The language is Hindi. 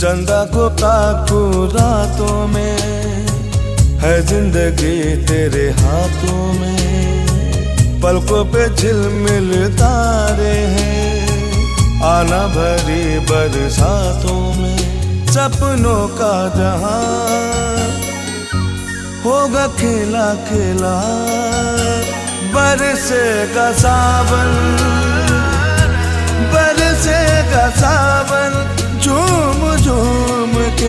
चंदा को ताकू रातों में, है जिंदगी तेरे हाथों में। पलकों पे झिलमिल तारे हैं, आना भरी बरसातों में। सपनों का जहां होगा खिला खिला, बरसेगा सावन, बरसेगा सावन, झूम झूम